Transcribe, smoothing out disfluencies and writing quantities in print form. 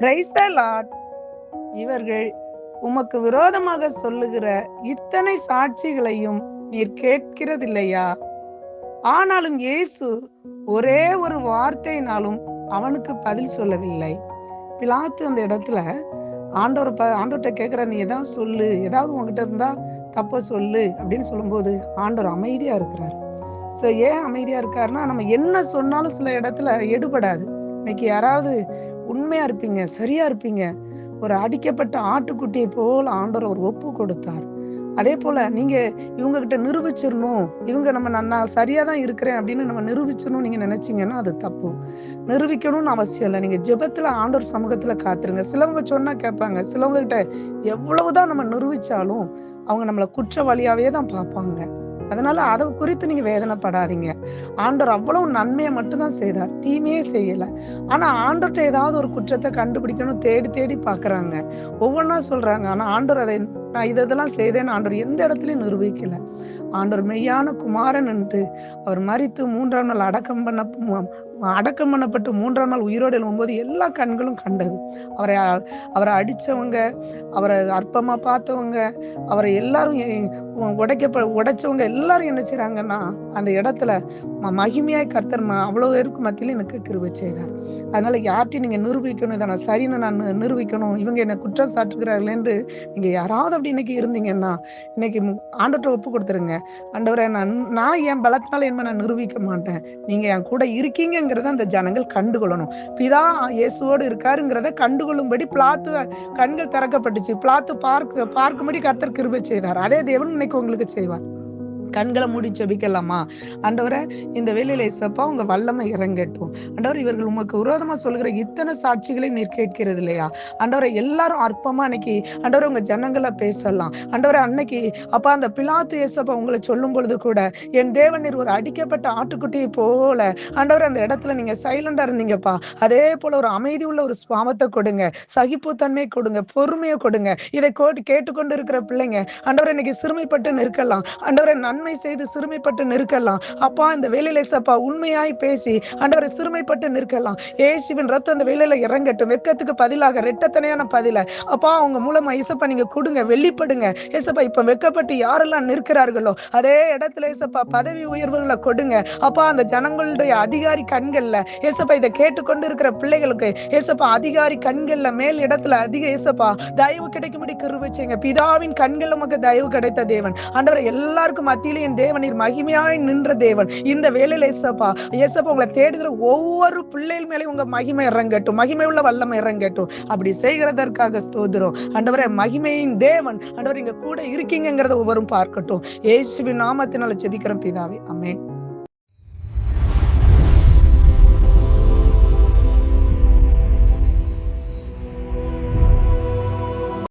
Praise the Lord. இவர்கள் உமக்கு விரோதமாக சொல்லுகிற இத்தனை சாட்சிகளையும் நீர் கேட்கிறதில்லையா? ஆனாலும் இயேசு ஒரே ஒரு வார்த்தையினாலும் அவனுக்கு பதில் சொல்லவில்லை. பிலாத்து அந்த இடத்துல ஆண்டவர்கிட்ட கேட்கிற, நீ ஏதாவது சொல்லு, ஏதாவது உங்ககிட்ட இருந்தா தப்ப சொல்லு அப்படின்னு சொல்லும்போது ஆண்டவர் அமைதியா இருக்கிறார். ஏன் அமைதியா இருக்காருன்னா, நம்ம என்ன சொன்னாலும் சில இடத்துல எடுபடாது. இன்னைக்கு யாராவது உண்மையா இருப்பீங்க, சரியா இருப்பீங்க. ஒரு அடிக்கப்பட்ட ஆட்டுக்குட்டியை போல ஆண்டவர் ஒரு ஒப்பு கொடுத்தார். அதே போல நீங்க இவங்க கிட்ட நிரூபிச்சிடணும், இவங்க நான் சரியா தான் இருக்கிறேன் அப்படின்னு நம்ம நிரூபிச்சிடணும் நீங்க நினைச்சீங்கன்னா அது தப்பு. நிரூபிக்கணும்னு அவசியம் இல்லை. நீங்க ஜெபத்துல ஆண்டவர் சமூகத்துல காத்துருங்க. சிலவங்க சொன்னா கேட்பாங்க, சிலவங்க கிட்ட எவ்வளவுதான் நம்ம நிரூபிச்சாலும் அவங்க நம்மளை குற்றவாளியாவே தான் பார்ப்பாங்க. அதனால அதை குறித்து நீங்க வேதனைப்படாதீங்க. ஆண்டவர் அவ்வளவு நன்மையை மட்டும்தான் செய்தார், தீமையே செய்யல. ஆனா ஆண்டவர்கிட்ட ஏதாவது ஒரு குற்றத்தை கண்டுபிடிக்கணும் தேடி தேடி பாக்குறாங்க, ஒவ்வொன்னா சொல்றாங்க. ஆனா ஆண்டவர் அதை நான் இதெல்லாம் செய்தேன்னு ஆண்டவர் எந்த இடத்துலயும் நிரூபிக்கல. ஆண்டவர் மெய்யான குமாரன் என்று அவர் மரித்து 3ஆம் நாள் அடக்கம் பண்ணப்பட்டு 3ஆம் நாள் உயிரோடு எழும்பும்போது எல்லா கண்களும் கண்டது. அவரை அடிச்சவங்க, அவரை அற்பமா பார்த்தவங்க, அவரை எல்லாரும் உடைச்சவங்க எல்லாரும் என்ன செய்றாங்கன்னா அந்த இடத்துல மகிமையாய் கர்த்தர் அவ்வளவு பேருக்கு மத்தியில எனக்கு கிருபை செய்தார். அதனால யார்ட்டையும் நீங்க நிரூபிக்கணும், இதை நான் சரின்னு நான் நிரூபிக்கணும், இவங்க என்ன குற்றம் சாட்டுகிறார்கள் என்று நீங்க யாராவது அப்படி இன்னைக்கு இருந்தீங்கன்னா இன்னைக்கு ஆண்டவர்கிட்ட ஒப்பு கொடுத்துருங்க. ஆண்டவரே, நான் என் பலத்தினால என்ன நான் நிரூபிக்க மாட்டேன், நீங்க என் கூட இருக்கீங்கிறத அந்த ஜனங்கள் கண்டுகொள்ளணும். பிதா இயேசுவோடு இருக்காருங்கிறத கண்டுகொள்ளும்படி பிலாத்து கண்கள் திறக்கப்பட்டுச்சு. பிலாத்து பார்க்கும்படி கர்த்தர் கிருபை செய்தார். அதே தேவன் இன்னைக்கு உங்களுக்கு செய்வார். கண்களை மூடி ஜெபிக்கலாமா? ஆண்டவரே, இந்த வேளையில இயேசப்பா உங்க வல்லமை இறங்கட்டும். ஆண்டவரே, இவர்கள் உமக்கு விரோதமா சொல்லுகிற இத்தனை சாட்சிகளை நீர் கேட்கிறது இல்லையா? ஆண்டவரே, எல்லாரும் அற்பமா அன்னைக்கு ஆண்டவரே உங்க ஜனங்களை பேசலாம். ஆண்டவரே, அன்னைக்கு அப்பா அந்த பிலாத்து இயேசப்பா உங்களை சொல்லும் பொழுது கூட என் தேவன் நீர் ஒரு அடிக்கப்பட்ட ஆட்டுக்குட்டியை போல ஆண்டவரே அந்த இடத்துல நீங்க சைலண்டா இருந்தீங்கப்பா. அதே போல ஒரு அமைதி உள்ள ஒரு சுவாபத்தை கொடுங்க, சகிப்புத்தன்மை கொடுங்க, பொறுமையை கொடுங்க. இதை கேட்டுக்கொண்டு இருக்கிற பிள்ளைங்க ஆண்டவரே இன்னைக்கு சிறுமைப்பட்டு நிற்கலாம். ஆண்டவரே, நன்மை செய்து சிறுமைப்பட்டு நிற்கலாம். அப்பா, இந்த வேளையில இயேசப்பா உண்மையாய் பேசி ஆண்டவரை சிறுமைப்பட்டு நிற்கலாம். இயேசுவின் ரத்தம் அந்த வேளையில இறங்கட்டும். வெட்கத்துக்கு பதிலாக இரட்டத்தனையான பதில அப்பா உங்க மூலமா இயேசப்பா நீங்க கொடுங்க, வெளிப்படுங்க. இயேசப்பா இப்ப வெட்கப்பட்டு யாரெல்லாம் நிற்கிறார்களோ அதே இடத்துல இயேசப்பா பதவி உயர்வுகளை கொடுங்க. அப்பா, அந்த ஜனங்களுடைய அதிகாரி கண்கள்ல இயேசப்பா இதை கேட்டுக்கொண்டு இருக்கிற பிள்ளைகளுக்கு இயேசப்பா அதிகாரி கண்கள்ல மேல் இடத்துல அதிக இயேசப்பா தயவு கிடைக்கும்படி கிருபை செய்யுங்க. பிதாவின் கண்கள் உமக்கு தயவு கிடைத்த தேவன் ஆண்டவரை எல்லாருக்கும் மத்தியிலே என் தேவன் நீர் மகிமையாய் நின்ற தேவன். இந்த வேளையில இயேசப்பா உங்களை தேடுகிற ஒவ்வொரு பிள்ளைகள் மேலே உங்க மகிமை இறங்கட்டும், மகிமை உள்ள வல்லமை இறங்கட்டும். அப்படி செய்கிறதற்காக ஸ்தோத்திரம் ஆண்டவரே. மகிமையின் தேவன் ஆண்டவர் இங்க கூட இருக்கீங்கிறத ஒவ்வொரும் பார்க்கட்டும். இயேசுவின் நாமத்தினால ஜெபிக்கிறோம் பிதாவே, ஆமென்.